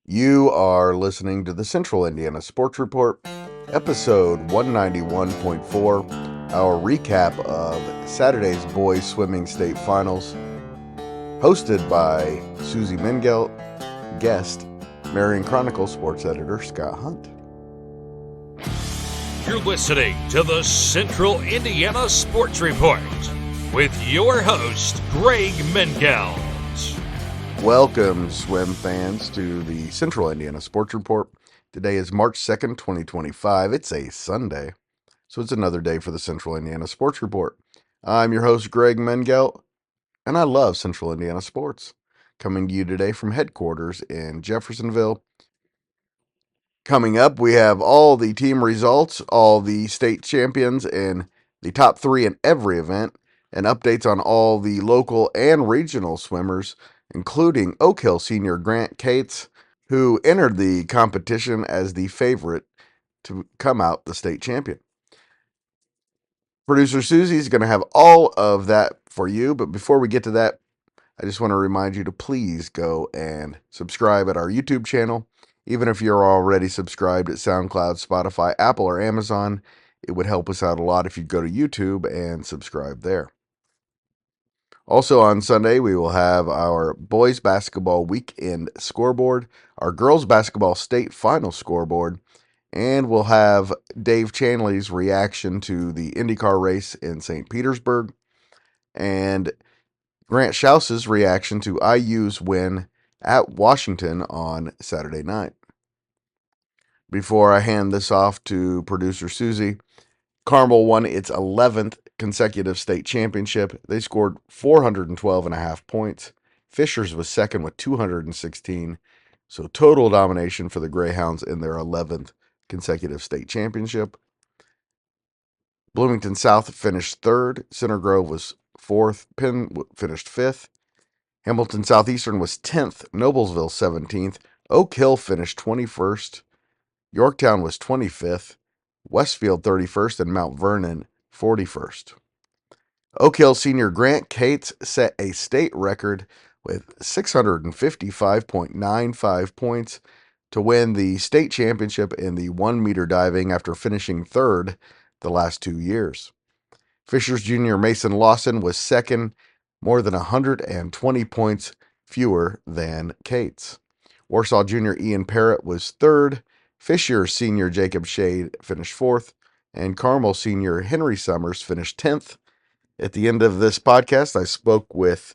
You are listening to the Central Indiana Sports Report, episode 191.4, our recap of Saturday's boys swimming state finals, hosted by Susie Mengelt, guest Marion Chronicle sports editor Scott Hunt. You're listening to the Central Indiana Sports Report with your host, Greg Mengelt. Welcome, swim fans, to the Central Indiana Sports Report. Today is March 2nd, 2025. It's a Sunday, so it's another day for the Central Indiana Sports Report. I'm your host, Greg Mengelt, and I love Central Indiana sports. Coming to you today from headquarters in Jeffersonville. Coming up, we have all the team results, all the state champions, and the top three in every event, and updates on all the local and regional swimmers, including Oak Hill senior Grant Cates, who entered the competition as the favorite to come out the state champion. Producer Susie is going to have all of that for you, but before we get to that, I just want to remind you to please go and subscribe at our YouTube channel. Even if you're already subscribed at SoundCloud, Spotify, Apple, or Amazon, it would help us out a lot if you'd go to YouTube and subscribe there. Also on Sunday, we will have our boys basketball weekend scoreboard, our girls basketball state final scoreboard, and we'll have Dave Chanley's reaction to the IndyCar race in St. Petersburg, and Grant Schauss's reaction to IU's win at Washington on Saturday night. Before I hand this off to producer Susie, Carmel won its 11th consecutive state championship. They scored 412 and a half points. Fishers was second with 216. So total domination for the Greyhounds in their 11th consecutive state championship. Bloomington South finished third. Center Grove was fourth. Penn finished fifth. Hamilton Southeastern was 10th. Noblesville 17th. Oak Hill finished 21st. Yorktown was 25th. Westfield 31st, and Mount Vernon 41st. Oak Hill senior Grant Cates set a state record with 655.95 points to win the state championship in the 1-meter diving after finishing third the last 2 years. Fishers junior Mason Lawson was second, more than 120 points fewer than Cates. Warsaw junior Ian Parrott was third. Fisher senior Jacob Shade finished fourth, and Carmel senior Henry Summers finished 10th. At the end of this podcast, I spoke with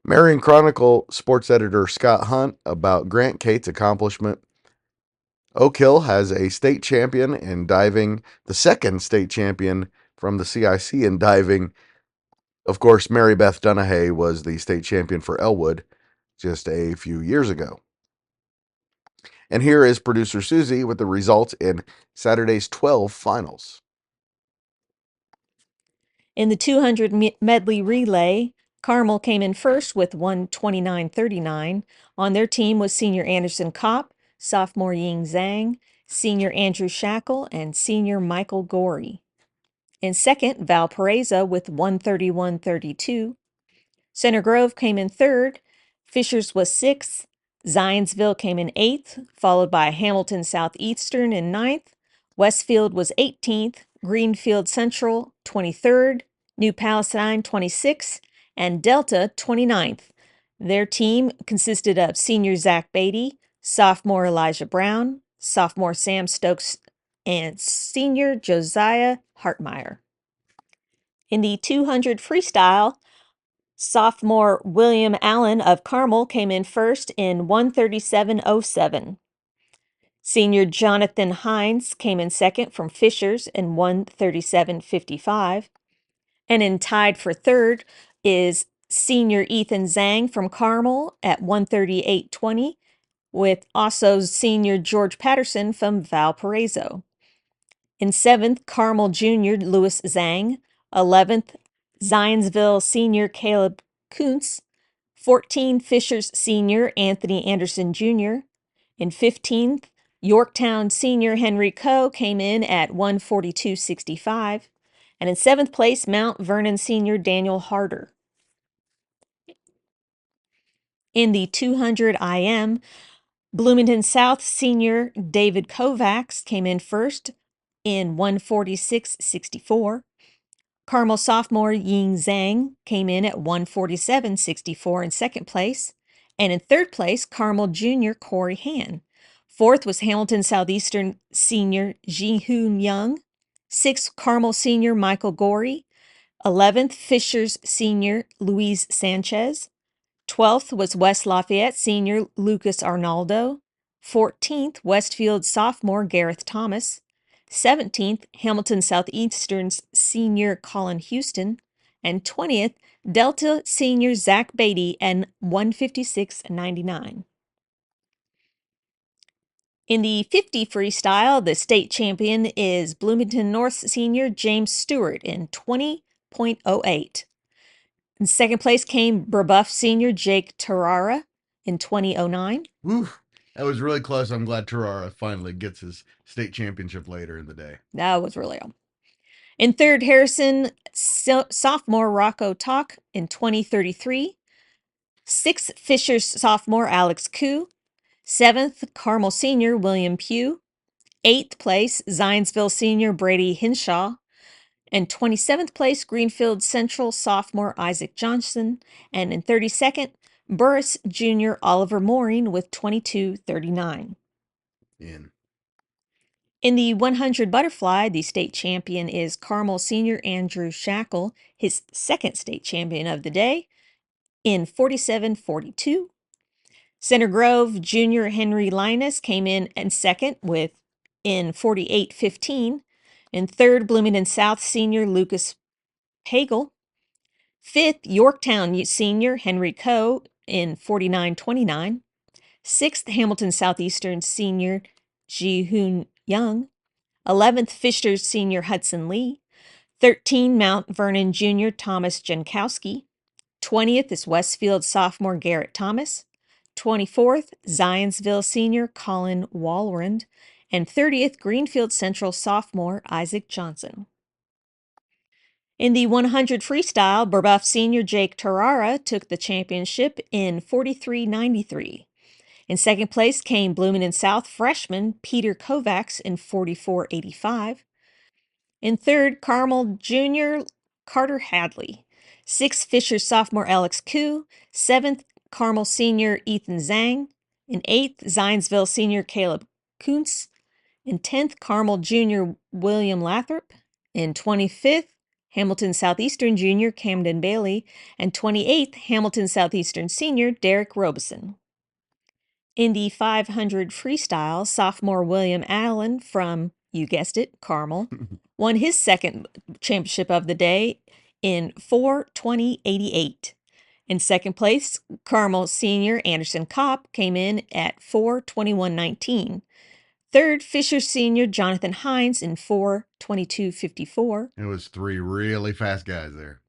Marion Chronicle sports editor Scott Hunt about Grant Cates' accomplishment. Oak Hill has a state champion in diving, the second state champion from the CIC in diving. Of course, Mary Beth Dunahay was the state champion for Elwood just a few years ago. And here is producer Susie with the results in Saturday's 12 finals. In the 200 medley relay, Carmel came in first with 129.39. On their team was senior Anderson Kopp, sophomore Ying Zhang, senior Andrew Shackle, and senior Michael Gorey. In second, Valparaiso with 131.32. Center Grove came in third. Fishers was sixth. Zionsville came in eighth, followed by Hamilton Southeastern in ninth. Westfield was 18th. Greenfield Central 23rd. New Palestine 26th. And Delta 29th. Their team consisted of senior Zach Beatty, sophomore Elijah Brown, sophomore Sam Stokes, and senior Josiah Hartmeyer. In the 200 freestyle, sophomore William Allen of Carmel came in first in 137.07. Senior Jonathan Hines came in second from Fishers in 137.55. And in tied for third is senior Ethan Zhang from Carmel at 138.20, with also senior George Patterson from Valparaiso. In seventh, Carmel junior Louis Zhang. 11th, Zionsville senior Caleb Kuntz. 14, Fishers senior Anthony Anderson Jr. In 15th, Yorktown senior Henry Coe came in at 142.65. And in 7th place, Mount Vernon senior Daniel Harder. In the 200 IM, Bloomington South senior David Kovacs came in first in 146.64. Carmel sophomore Ying Zhang came in at 147.64 in second place. And in third place, Carmel junior Corey Han. Fourth was Hamilton Southeastern senior Ji-Hoon Young. Sixth, Carmel senior Michael Gorey. 11th, Fishers senior Luis Sanchez. 12th was West Lafayette senior Lucas Arnaldo. 14th, Westfield sophomore Gareth Thomas. 17th, Hamilton Southeastern's senior Colin Houston. And 20th, Delta senior Zach Beatty and 156.99. In the 50 freestyle, the state champion is Bloomington North senior James Stewart in 20.08. In second place came Brebeuf senior Jake Tarara in 2009. Woo. That was really close. I'm glad Tarara finally gets his state championship later in the day. That was really all. In third, Harrison sophomore Rocco Talk in 2033. Sixth, Fishers sophomore Alex Koo. Seventh, Carmel senior William Pugh. Eighth place, Zionsville senior Brady Hinshaw. And 27th place, Greenfield Central sophomore Isaac Johnson. And in 32nd, Burris junior Oliver Mooring with 22.39. In the 100 butterfly, the state champion is Carmel senior Andrew Shackle, his second state champion of the day, in 47.42. Center Grove junior Henry Linus came in second in 48.15. In third, Bloomington South senior Lucas Pagel. Fifth, Yorktown senior Henry Coe in 49.29. Sixth, Hamilton Southeastern senior Ji-Hoon Young. 11th, Fishers senior Hudson Lee. 13, Mount Vernon junior Thomas Jankowski. 20th is Westfield sophomore Garrett Thomas. 24th, Zionsville senior Colin Walrand. And 30th, Greenfield Central sophomore Isaac Johnson. In the 100 freestyle, Brebeuf senior Jake Tarara took the championship in 43.93. In second place came Bloomington South freshman Peter Kovacs in 44.85. In third, Carmel junior Carter Hadley. Sixth, Fishers sophomore Alex Koo. Seventh, Carmel senior Ethan Zhang. In eighth, Zionsville senior Caleb Kuntz. In 10th, Carmel junior William Lathrop. In 25th, Hamilton Southeastern junior Camden Bailey. And 28th, Hamilton Southeastern senior Derek Robeson. In the 500 freestyle, sophomore William Allen from, you guessed it, Carmel, won his second championship of the day in 4:20.88. In second place, Carmel senior Anderson Kopp came in at 4:21.19. Third, Fisher senior Jonathan Hines in 4:22.54. It was three really fast guys there.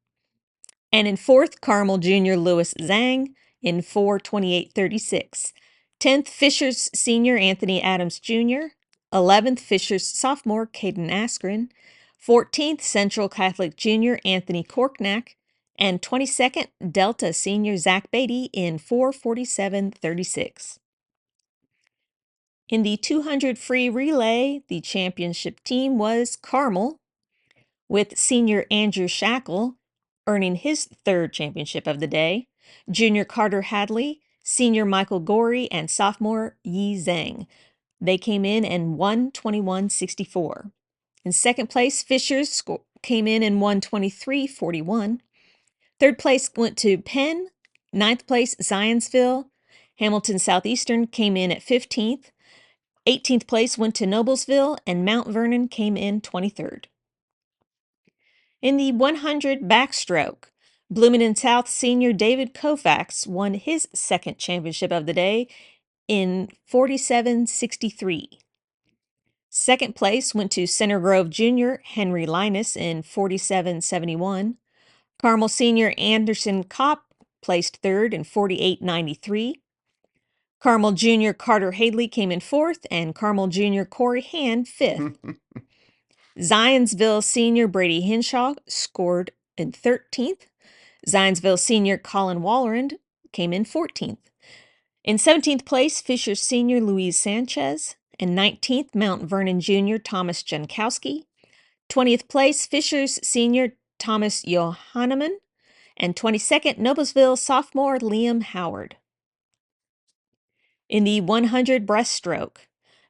And in fourth, Carmel junior Louis Zhang in 4:28.36. 10th, Fishers senior Anthony Adams Jr. 11th, Fishers sophomore Caden Askren. 14th, Central Catholic junior Anthony Korknack. And 22nd, Delta senior Zach Beatty in 4:47.36. In the 200 free relay, the championship team was Carmel, with senior Andrew Shackle earning his third championship of the day, junior Carter Hadley, senior Michael Gorey, and sophomore Yi Zhang. They came in 1:21.64. In second place, Fishers came in 1:23.41. Third place went to Penn. Ninth place, Zionsville. Hamilton Southeastern came in at 15th. 18th place went to Noblesville, and Mount Vernon came in 23rd. In the 100 backstroke, Bloomington South senior David Kovacs won his second championship of the day in 47.63. Second place went to Center Grove junior Henry Linus in 47.71. Carmel senior Anderson Kopp placed third in 48.93. Carmel junior Carter Hadley came in fourth, and Carmel junior Corey Han fifth. Zionsville senior Brady Hinshaw scored in 13th. Zionsville senior Colin Walrand came in 14th. In 17th place, Fisher Sr. Luis Sanchez. In 19th, Mount Vernon Jr. Thomas Jankowski. 20th place, Fisher's Sr. Thomas Johanneman. And 22nd, Noblesville sophomore Liam Howard. In the 100 breaststroke,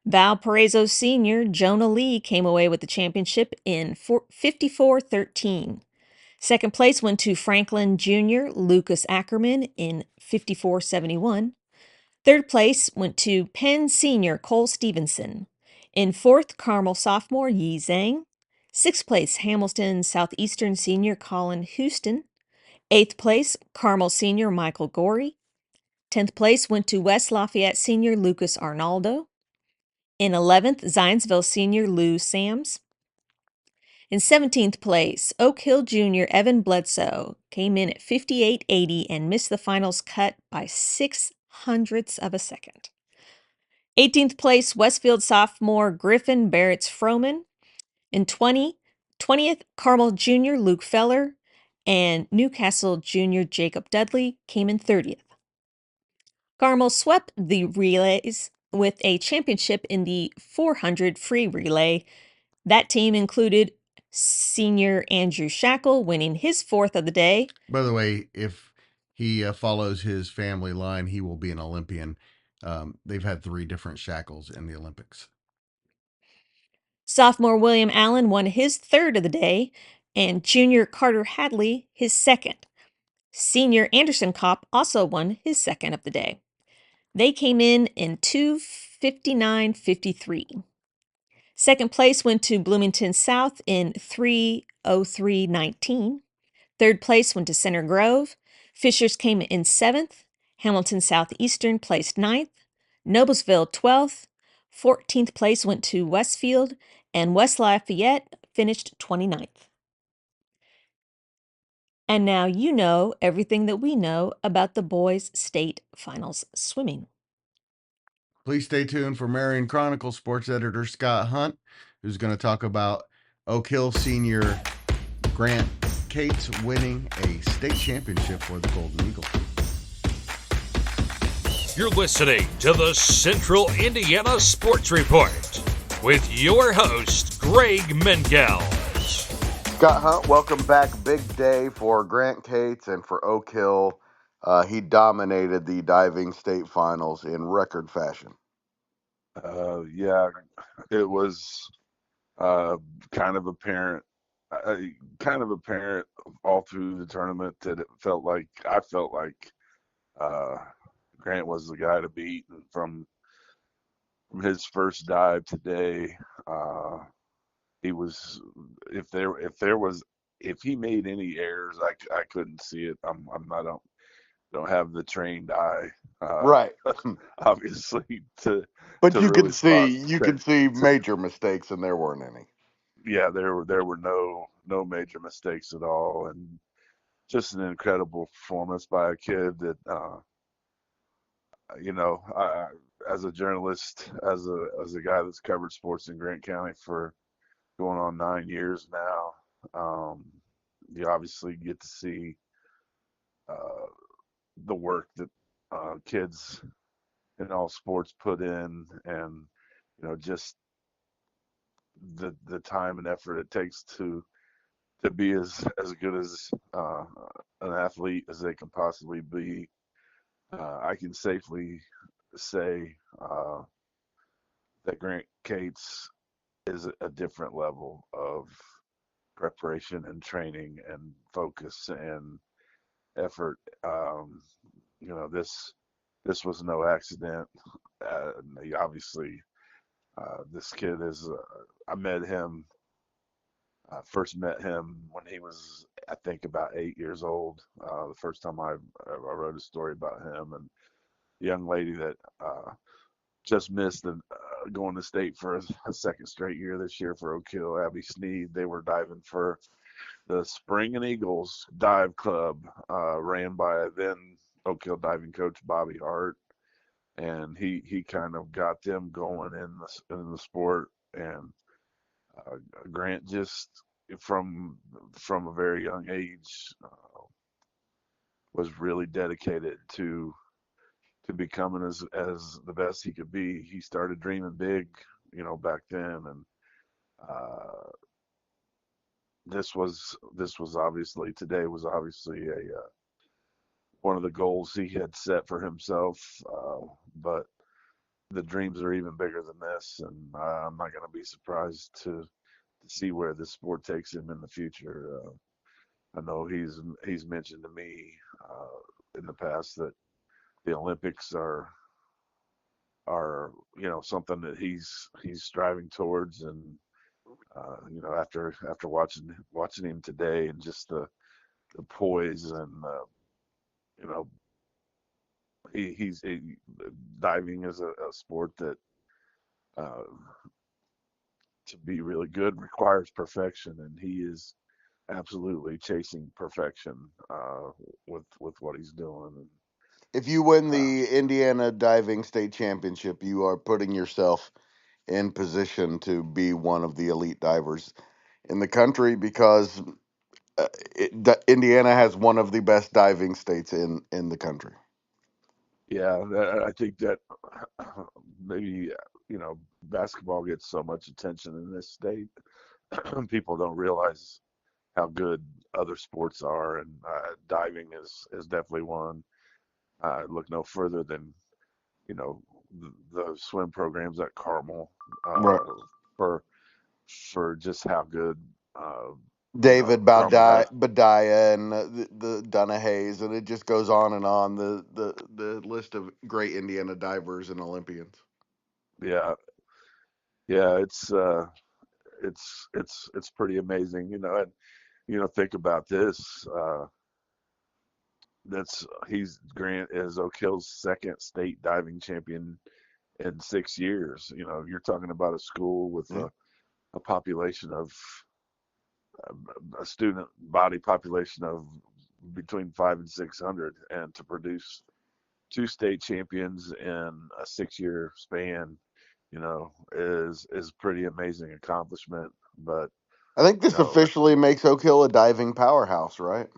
Valparaiso Sr. Jonah Lee came away with the championship in 54:13. Second place went to Franklin Jr. Lucas Ackerman in 54:71. Third place went to Penn Sr. Cole Stevenson. In fourth, Carmel sophomore Yi Zhang. Sixth place, Hamilton Southeastern Senior Colin Houston. Eighth place, Carmel Senior Michael Gorey. 10th place went to West Lafayette Senior Lucas Arnaldo. In 11th, Zionsville Senior Lou Sams. In 17th place, Oak Hill Jr. Evan Bledsoe came in at 58.80 and missed the finals cut by 0.06 of a second. 18th place, Westfield sophomore Griffin Barretts Froman. In 20th, Carmel Jr. Luke Feller and Newcastle Jr. Jacob Dudley came in 30th. Carmel swept the relays with a championship in the 400 free relay. That team included senior Andrew Shackle winning his fourth of the day. By the way, if he follows his family line, he will be an Olympian. They've had 3 different Shackles in the Olympics. Sophomore William Allen won his third of the day, and junior Carter Hadley his second. Senior Anderson Kopp also won his second of the day. They came in 2:59.53. Second place went to Bloomington South in 3:03.19. Third place went to Center Grove. Fishers came in 7th. Hamilton Southeastern placed 9th. Noblesville 12th. 14th place went to Westfield, and West Lafayette finished 29th. And now you know everything that we know about the boys' state finals swimming. Please stay tuned for Marion Chronicle sports editor Scott Hunt, who's going to talk about Oak Hill senior Grant Cates winning a state championship for the Golden Eagle. You're listening to the Central Indiana Sports Report with your host, Greg Mengelt. Scott Hunt, welcome back. Big day for Grant Cates and for Oak Hill. He dominated the diving state finals in record fashion. Yeah, it was kind of apparent, all through the tournament that I felt like Grant was the guy to beat. And from his first dive today, he was if he made any errors, I couldn't see it. I don't have the trained eye, Right. obviously, But to you really can see major mistakes, and there weren't any. Yeah, there were no major mistakes at all, and just an incredible performance by a kid that as a journalist, as a guy that's covered sports in Grant County for going on 9 years now, you obviously get to see the work that kids in all sports put in, and just the time and effort it takes to be as good as an athlete as they can possibly be. I can safely say that Grant Cates is a different level of preparation and training and focus and effort. This was no accident. Obviously, this kid is. I first met him when he was, I think, about 8 years old. The first time I wrote a story about him, and the young lady that just missed going to state for a second straight year this year for Oak Hill, Abby Sneed. They were diving for the Spring and Eagles Dive Club, ran by then Oak Hill diving coach Bobby Hart, and he kind of got them going in the sport. And Grant just from a very young age was really dedicated to to becoming as the best he could be. He started dreaming big, back then, and uh, this was obviously today was obviously a one of the goals he had set for himself. But the dreams are even bigger than this, and I'm not going to be surprised to see where this sport takes him in the future. I know he's mentioned to me in the past that the Olympics are something that he's striving towards, and after watching him today and just the poise and you know diving is a sport that uh, to be really good requires perfection, and he is absolutely chasing perfection with what he's doing. And If you win uh, the Indiana Diving State Championship, you are putting yourself in position to be one of the elite divers in the country because Indiana has one of the best diving states in the country. yeah, I think that maybe basketball gets so much attention in this state. People don't realize how good other sports are, and diving is definitely one. Look no further than you know the swim programs at Carmel Right. for just how good David Carmel has. Badaya and the Dunahays, and it just goes on and on. The list of great Indiana divers and Olympians. Yeah, yeah, it's pretty amazing, and think about this. That's he's Grant is Oak Hill's second state diving champion in 6 years. You're talking about a school with Yeah. a population of a student body population of between 500 and 600, and to produce two state champions in a 6-year span, is pretty amazing accomplishment. But I think you this know, officially makes Oak Hill a diving powerhouse, right?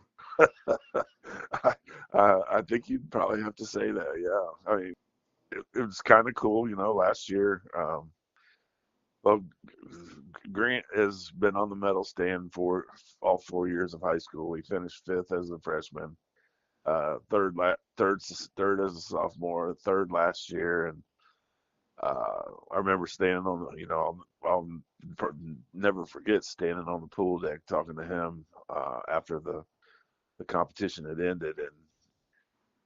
I think you'd probably have to say that. Yeah, I mean, it was kind of cool. Last year, well, Grant has been on the medal stand for all 4 years of high school. He finished fifth as a freshman, third as a sophomore, third last year, and I remember standing on the, I'll never forget standing on the pool deck talking to him after the competition had ended, and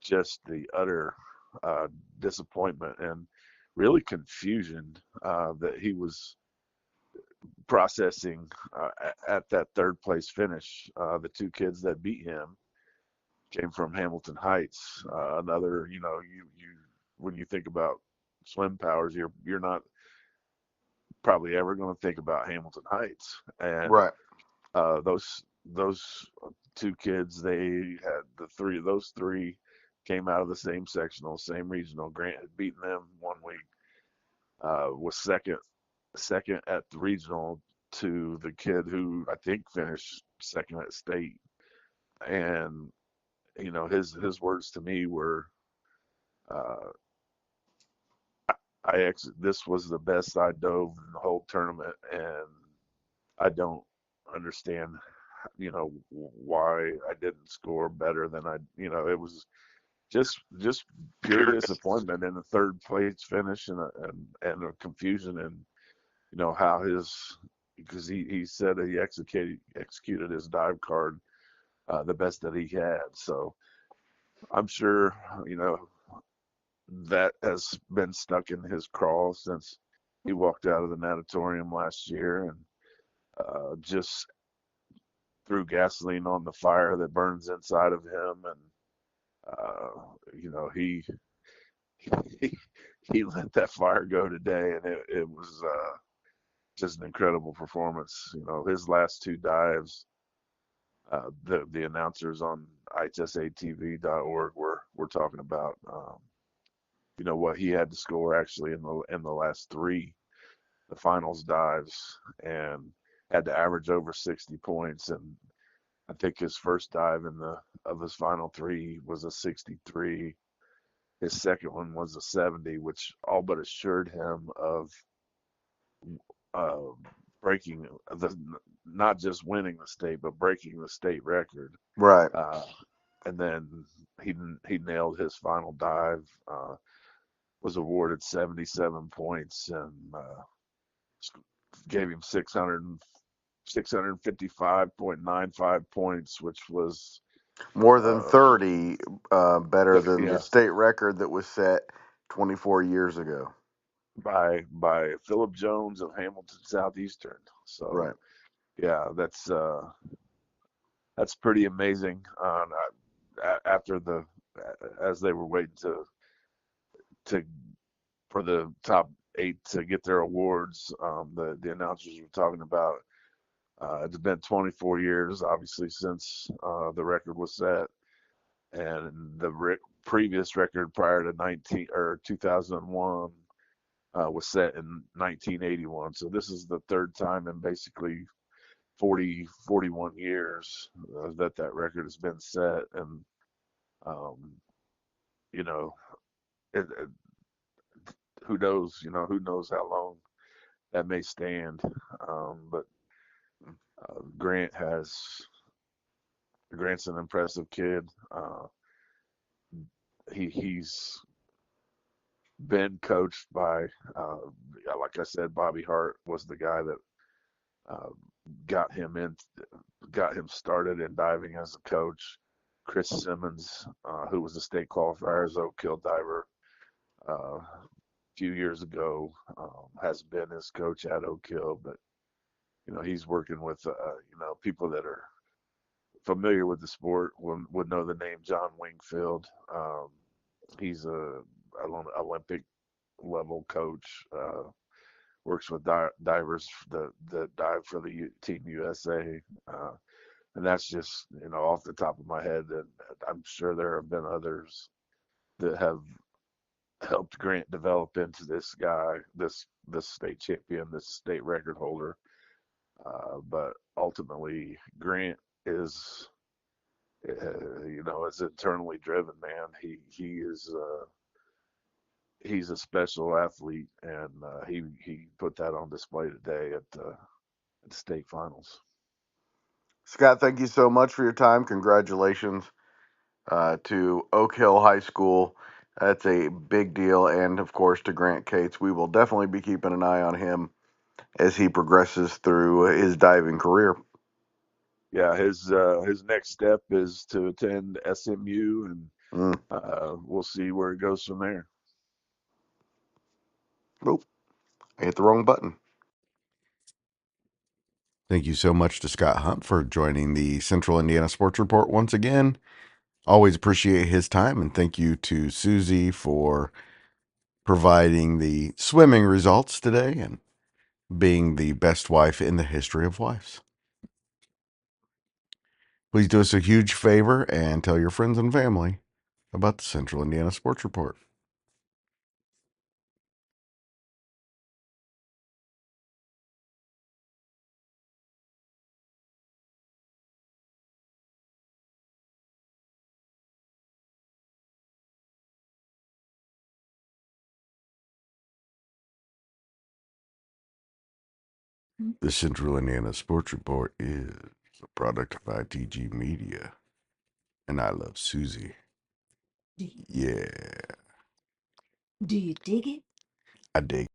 just the utter disappointment and really confusion that he was processing at that third place finish. The two kids that beat him came from Hamilton Heights. Another, you when you think about swim powers, you're not probably ever going to think about Hamilton Heights. And Right. those two kids, they had those three came out of the same sectional, same regional. Grant had beaten them one week, was second at the regional to the kid who I think finished second at state. And his words to me were, uh, this was the best I dove in the whole tournament, and I don't understand, why I didn't score better than it was just pure disappointment in the third place finish, and a confusion, and how because he said he executed his dive card the best that he had. So I'm sure that has been stuck in his craw since he walked out of the natatorium last year, and just threw gasoline on the fire that burns inside of him. And he he he let that fire go today, and it was just an incredible performance. His last two dives, the announcers on IHSATV.org were talking about what he had to score actually in the last three, the finals dives, and had to average over 60 points. And I think his first dive of his final three was a 63. His second one was a 70, which all but assured him of uh, breaking the not just winning the state, but breaking the state record. Right. And then he nailed his final dive. Was awarded 77 points and gave him 655.95 points, which was More than 30 better than the yeah, state record that was set 24 years ago. by Philip Jones of Hamilton Southeastern. So Right. yeah, that's pretty amazing. After as they were waiting to for the top 8 to get their awards, the announcers were talking about it's been 24 years, obviously, since the record was set, and the previous record prior to 2001 was set in 1981. So this is the third time in basically 41 years that record has been set, and um, you know, who knows? Who knows how long that may stand. But Grant Grant's an impressive kid. He's been coached by, like I said, Bobby Hart was the guy that uh, got him started in diving as a coach. Chris Simmons, who was a state qualifier as Oak Hill diver a few years ago, has been his coach at Oak Hill, but he's working with people that are familiar with the sport would know the name John Wingfield. He's a Olympic level coach. Works with divers that dive for the Team USA, and that's just off the top of my head. And I'm sure there have been others that have helped Grant develop into this guy, this state champion, this state record holder. But ultimately, Grant is, is internally driven, man. He's a special athlete, and he put that on display today at the state finals. Scott, thank you so much for your time. Congratulations to Oak Hill High School. That's a big deal. And, of course, to Grant Cates. We will definitely be keeping an eye on him as he progresses through his diving career. Yeah, his next step is to attend SMU, and we'll see where it goes from there. Oop, I hit the wrong button. Thank you so much to Scott Hunt for joining the Central Indiana Sports Report once again. Always appreciate his time, and thank you to Susie for providing the swimming results today and being the best wife in the history of wives. Please do us a huge favor and tell your friends and family about the Central Indiana Sports Report. The Central Indiana Sports Report is a product of ITG Media, and I love Susie. Yeah. Do you dig it? I dig